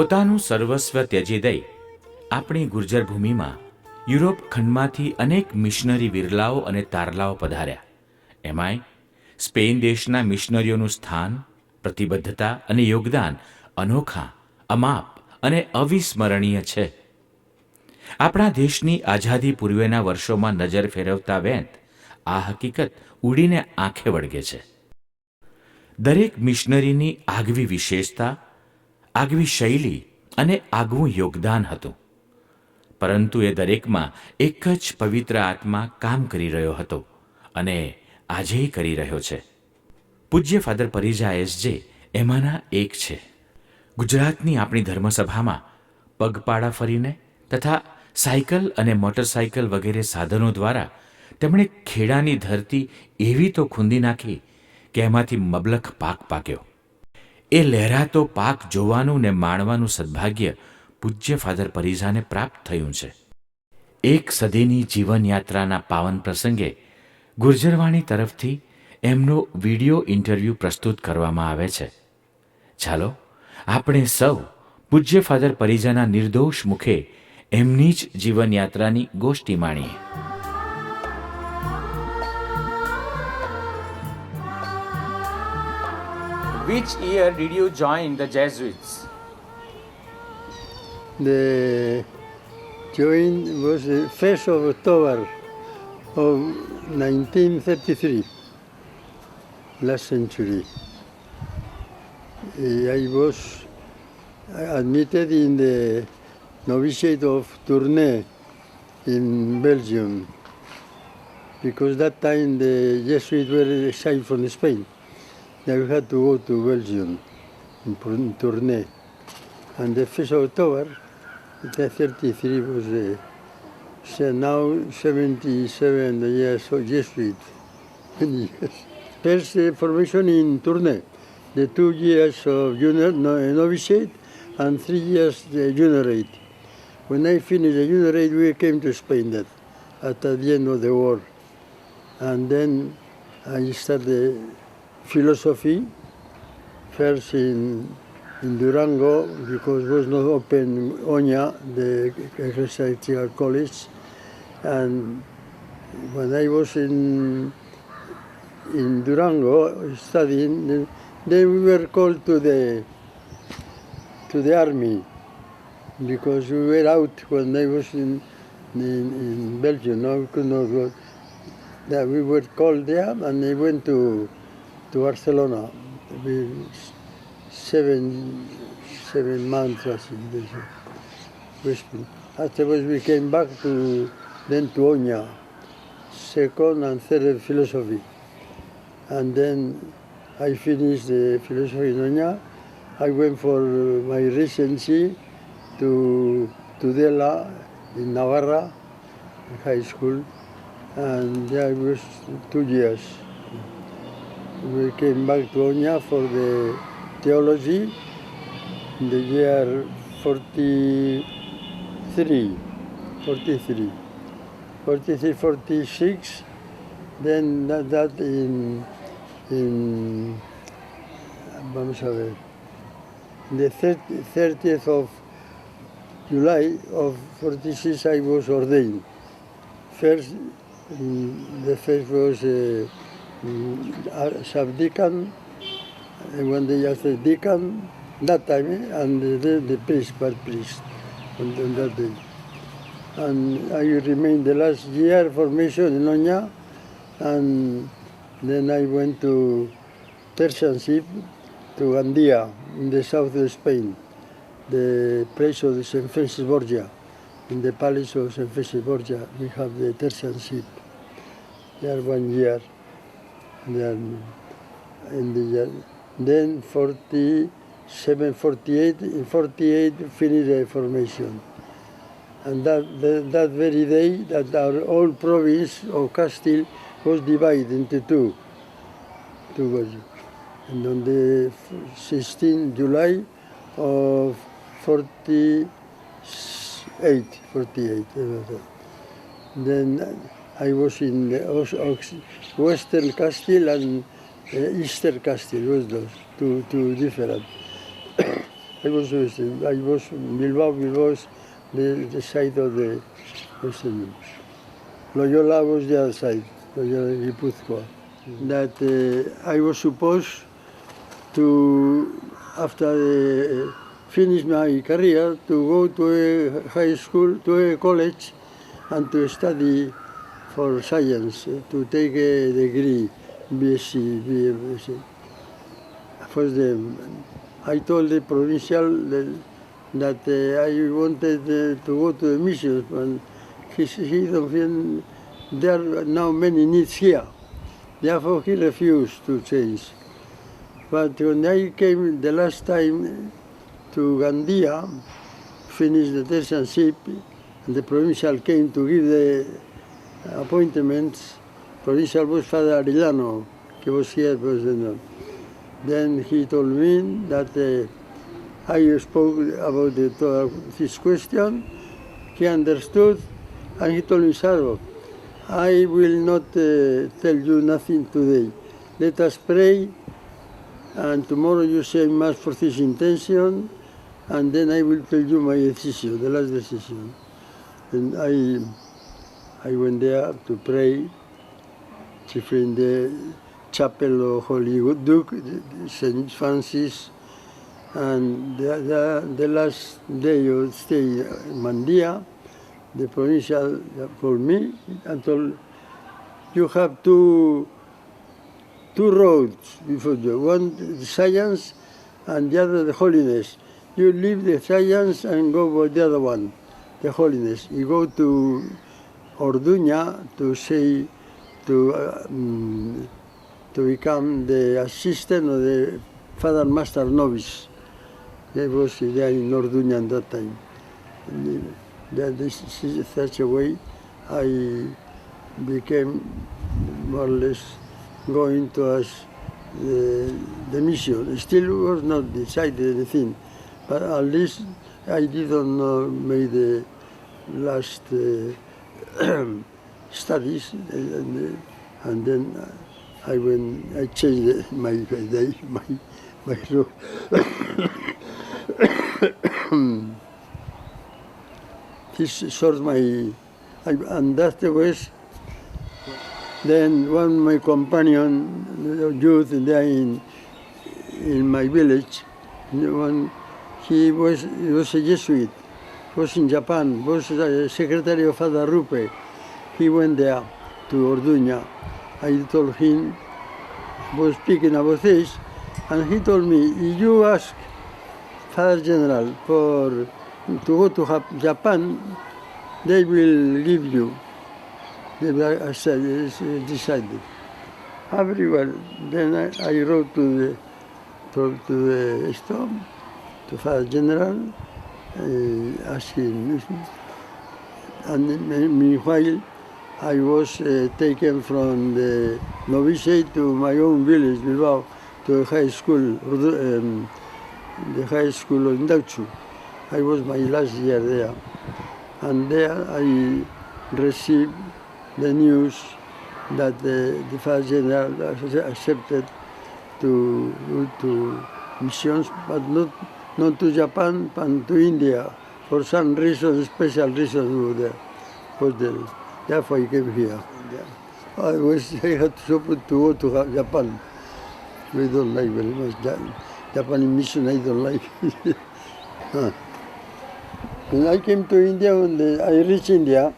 પોતાનું સર્વસ્વ ત્યજી દઈ આપણી ગુર્જર ભૂમિમાં યુરોપ ખંડમાંથી અનેક મિશનરી વિરલાઓ અને તારલાઓ પધાર્યા. એમાંય સ્પેન દેશના મિશનરીઓનું સ્થાન, પ્રતિબદ્ધતા અને યોગદાન અનોખા, અમાપ અને અવિસ્મરણીય છે. આપણા દેશની આઝાદી પૂર્વેના વર્ષોમાં નજર ફેરવતા વેંત આ હકીકત ઉડીને આંખે વળગે છે. દરેક મિશનરીની આગવી વિશેષતા, આગવી શૈલી અને આગવું યોગદાન હતું. પરંતુ એ દરેકમાં એક જ પવિત્ર આત્મા કામ કરી રહ્યો હતો અને આજેય કરી રહ્યો છે. પૂજ્ય ફાધર પરિજા એસજે એમાંના એક છે. ગુજરાતની આપણી ધર્મસભામાં પગપાળા ફરીને તથા સાયકલ અને મોટરસાયકલ વગેરે સાધનો દ્વારા તેમણે ખેડાની ધરતી એવી તો ખૂંદી નાખી કે એમાંથી મબલખ પાક પાક્યો. એ લહેરાતો પાક જોવાનું ને માણવાનું સદભાગ્ય પૂજ્ય ફાધર પરિજાને પ્રાપ્ત થયું છે. એક સદીની જીવનયાત્રાના પાવન પ્રસંગે ગુર્જરવાણી તરફથી એમનો વિડિયો ઇન્ટરવ્યૂ પ્રસ્તુત કરવામાં આવે છે. ચાલો આપણે સૌ પૂજ્ય ફાધર પરિજાના નિર્દોષ મુખે એમની જ જીવનયાત્રાની ગોષ્ઠી માણીએ. Which year did you join the Jesuits? The join was the 1st of October of 1933, last century. I was admitted in the novitiate of Tournai in Belgium, because that time the Jesuits were exiled from Spain. Then we had to go to Belgium, in Tournai. And the 1st of October, the 33 was so now 77 years of Jesuit. First formation in Tournai, the 2 years of novitiate and 3 years the juniorate. When I finished the juniorate, we came to Spain at the end of the war. And then I started philosophy, first in Durango, because it was not open Oña, the ecclesiastical college. And when I was in Durango studying, then we were called to the army, because we were out when I was in Belgium. No, we could not go. That we were called there, and I went to Barcelona. 7 months, I think. Afterwards, we came back to Oña, second and third philosophy. And then I finished the philosophy in Oña. I went for my residency to Tudela in Navarra, high school, and there I was 2 years. We came back to Oña for the theology in the year 43, 46. Then that in vamos a ver, the 30th of July of 46 I was ordained. First, the first was subdeacon, and one day after deacon, that time, and then the priest on that day. And I remained the last year formation in Oña, and then I went to tertianship to Gandia in the south of Spain, the place of St. Francis Borgia. In the palace of St. Francis Borgia, we have the tertianship. There 1 year. Then 47, 48, in 48 finished the formation. And that very day, that our whole province of Castile was divided into two. And on the 16th July of 48. Then I was in Western Castile and Eastern Castile, was those two different. I was in Bilbao. Bilbao is the side of the Loyola was the other side, Loyola Guipúzcoa. That I was supposed to, after finish my career, to go to a high school, to a college, and to study for science, to take a degree, BSc, BSc. First, I told the provincial that I wanted to go to the mission, and he don't feel there are now many needs here. Therefore, he refused to change. But when I came the last time to Gandia, finished the internship, and the provincial came to give the appointments, provincial was Father Arellano, he was here, then he told me that I spoke about this question, he understood, and he told me, Sarvo, I will not tell you nothing today. Let us pray, and tomorrow you say Mass for this intention, and then I will tell you my decision, the last decision. And I went there to pray, chiefly in the chapel of Holy Duke, St. Francis, and the last day of stay in Mandia, the provincial called me and told, you have two roads before you, one the science and the other the holiness. You leave the science and go for the other one, the holiness. You go to Orduña to say, to become the assistant of the Father Master Novice. They was there in Orduña at that time. This is such a way I became more or less going towards the mission. Still was not decided anything, but at least I didn't make the last studies, and then I changed my day, my road. This sort of and that's the way. Then one of my companion, youth there in my village, he was a Jesuit, was in Japan, was the secretary of Father Rupe. He went there to Orduña. I told him, was speaking about this, and he told me, if you ask Father General to go to Japan, they will give you. They will decided. Everywhere. Then I wrote to the storm, to Father General, asking. And meanwhile, I was taken from the novitiate to my own village, Bilbao, to a high school, the high school in Dauchu. I was my last year there. And there I received the news that the Father General accepted to go to missions, but not to Japan, but to India. For some reason, special reason, was there. Therefore I came here. I had to go to Japan. We don't like very much Japanese mission, I don't like. When I came to India, I reached India,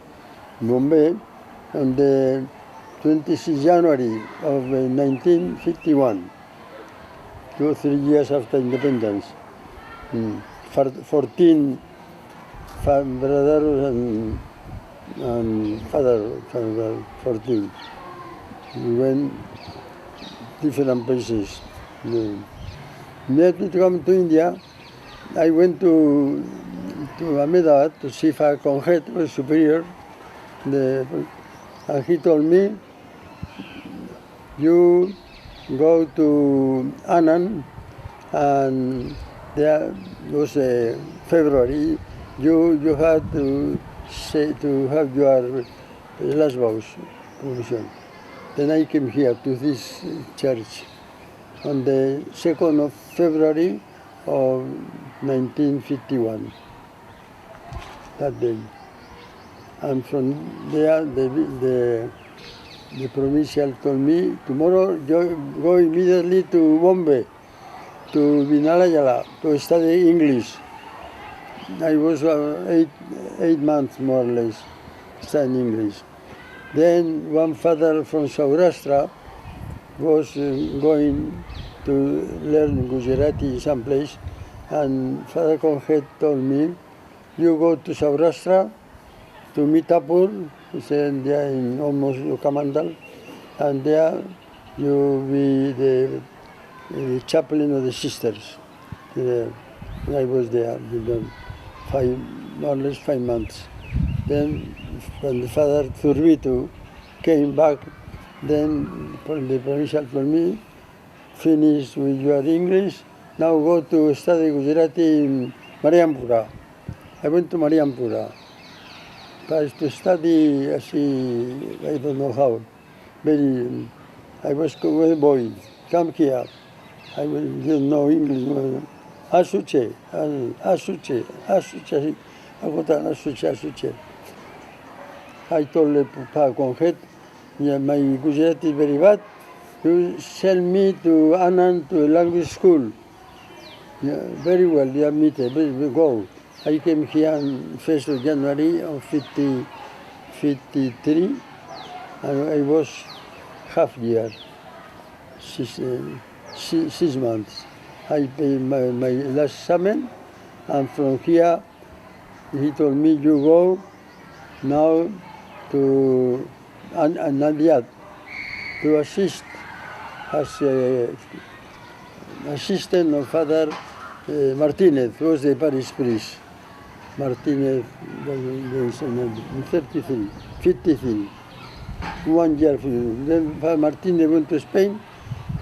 Bombay, on the 26th January of 1951, 2 or 3 years after independence. 14 brothers and father, 14. We went different places. Immediately to come to India, I went to Ahmedabad to see Father Conjet, was superior, and he told me, you go to Anand, and there was February, you had to have your last vows commission. Then I came here to this church on the 2nd of February of 1951, that day. And from there, the provincial told me, tomorrow go immediately to Bombay, to Vinayala, to study English. I was 8 months, more or less, studying English. Then one father from Saurashtra was going to learn Gujarati someplace, and Father Conjet told me, you go to Saurashtra, to Mitapur, he said there in almost Kamandal, and there you will be the chaplain of the sisters. I was there with them more or less 5 months. Then when the Father Thurvitu came back, then the provincial told me, finish with your English, now go to study Gujarati in Mariampura. I went to Mariampura. But to study, I don't know how. I was a boy, come here. I didn't know English. Asuche, asuche, asuche. Asuche. I told Papa Conjet, my Gujarati is very bad. You send me to Anand to language school. Yeah, very well, yeah, we go. I came here on 1st of January of 53, and I was half year, 6 months. I paid my last summon, and from here, he told me, you go now to Nadiad to assist as assistant of Father Martinez, who was the parish priest. Martinez, 33, 53, 1 year. Then Father Martinez went to Spain,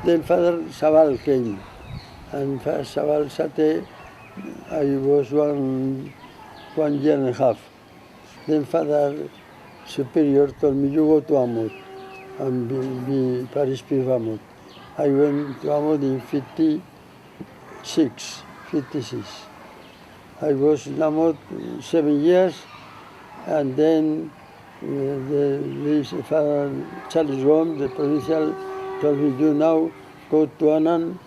then Father Sabal came. And Father Sabal sat, I was 1 year and a half. Then Father Superior told me, you go to Amod and be parish priest of Amod. I went to Amod in 56. I was in Amod 7 years, and then Father Charles Rome, the provincial, told me, you now go to Anand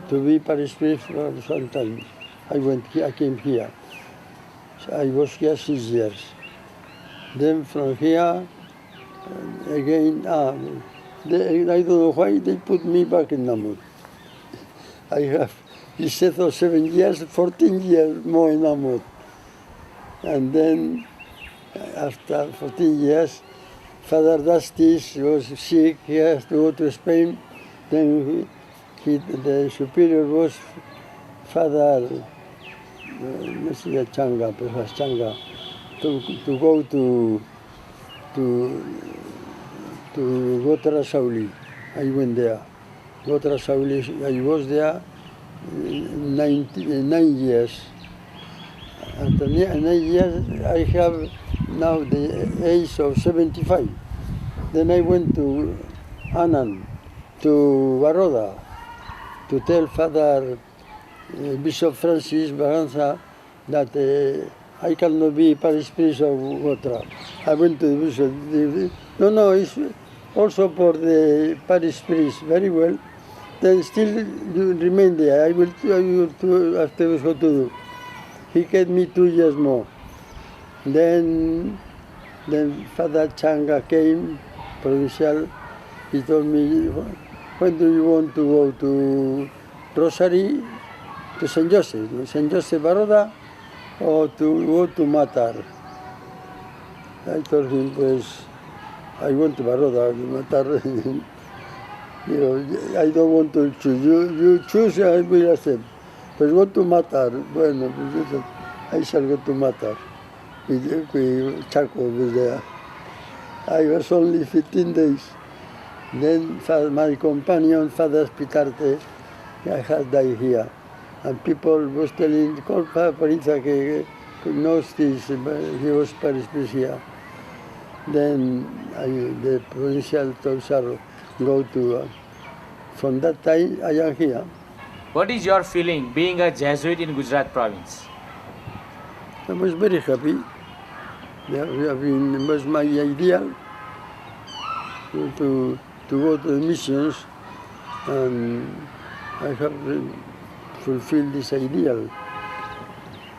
to be parish priest for some time. I came here. So I was here 6 years. Then from here, again, I don't know why they put me back in Amod. I have, instead of 7 years, 14 years more in Amod. And then, after 14 years, Father Dastis was sick, he has to go to Spain. Then the superior was Father Changa, Professor Changa, to go to Gotra Sauli. I went there. Gotra Sauli, I was there 9 years. After 9 years, I have now the age of 75. Then I went to Anand, to Baroda, to tell Father Bishop Francis Baganza that I cannot be parish priest of Gotra. I went to the bishop. No, it's also for the parish priest, very well. Then still you remain there. I will afterwards what to do. He gave me 2 years more. Then Father Changa came, provincial. He told me, when do you want to go to Rosary, to St. Joseph Baroda, or to go to Matar? I told him, pues, I want to Baroda, Matar. I don't want to choose. You choose, I will accept. But go to Matar. Bueno, I shall go to Matar. With Chaco was there. I was only 15 days. Then my companion, Father Spitarte, I had died here. And people was telling, call Father Parinza, que knows this, he was parish priest here. Then the provincial told Saro, go to, from that time I am here. What is your feeling being a Jesuit in Gujarat province? I was very happy. It was my ideal to go to the missions, and I have fulfilled this ideal.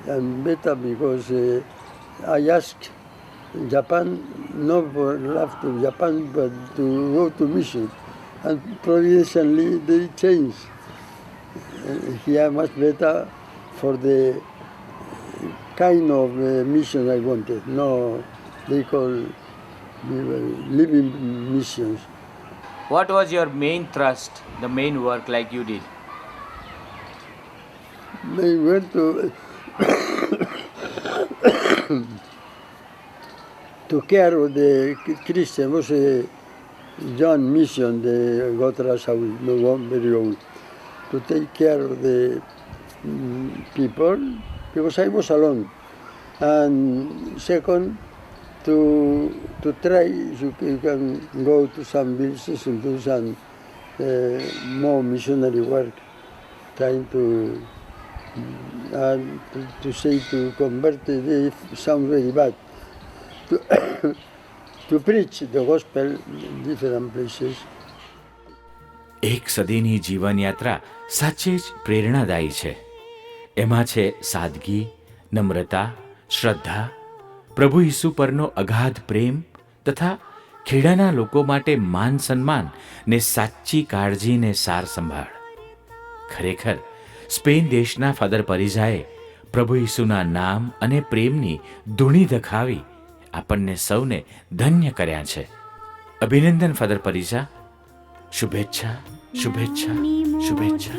And better because I asked Japan, not for love to Japan, but to go to mission. And providentially they changed. Here much better for the kind of mission I wanted. No, they call living missions. What was your main thrust, the main work like you did? They went to care of the Christian. Was a John mission, the Gotras House, very old, to take care of the people, because I was alone. And second, to try, you can go to some villages and do some more missionary work, trying to say to convert, it sounds very bad, to preach the gospel in different places. એક સદીની જીવનયાત્રા સાચે જ પ્રેરણાદાયી છે. એમાં છે સાદગી, નમ્રતા, શ્રદ્ધા, પ્રભુ ઈસુ પરનો અગાધ પ્રેમ તથા ખેડાના લોકો માટે માન સન્માન ને સાચી કાળજી ને સાર સંભાળ. ખરેખર સ્પેન દેશના ફાધર પરિજાએ પ્રભુ ઈસુના નામ અને પ્રેમની ધૂણી દખાવી આપણને સૌને ધન્ય કર્યા છે. અભિનંદન ફાધર પરિજા. શુભેચ્છા, શુભેચ્છા, શુભેચ્છા.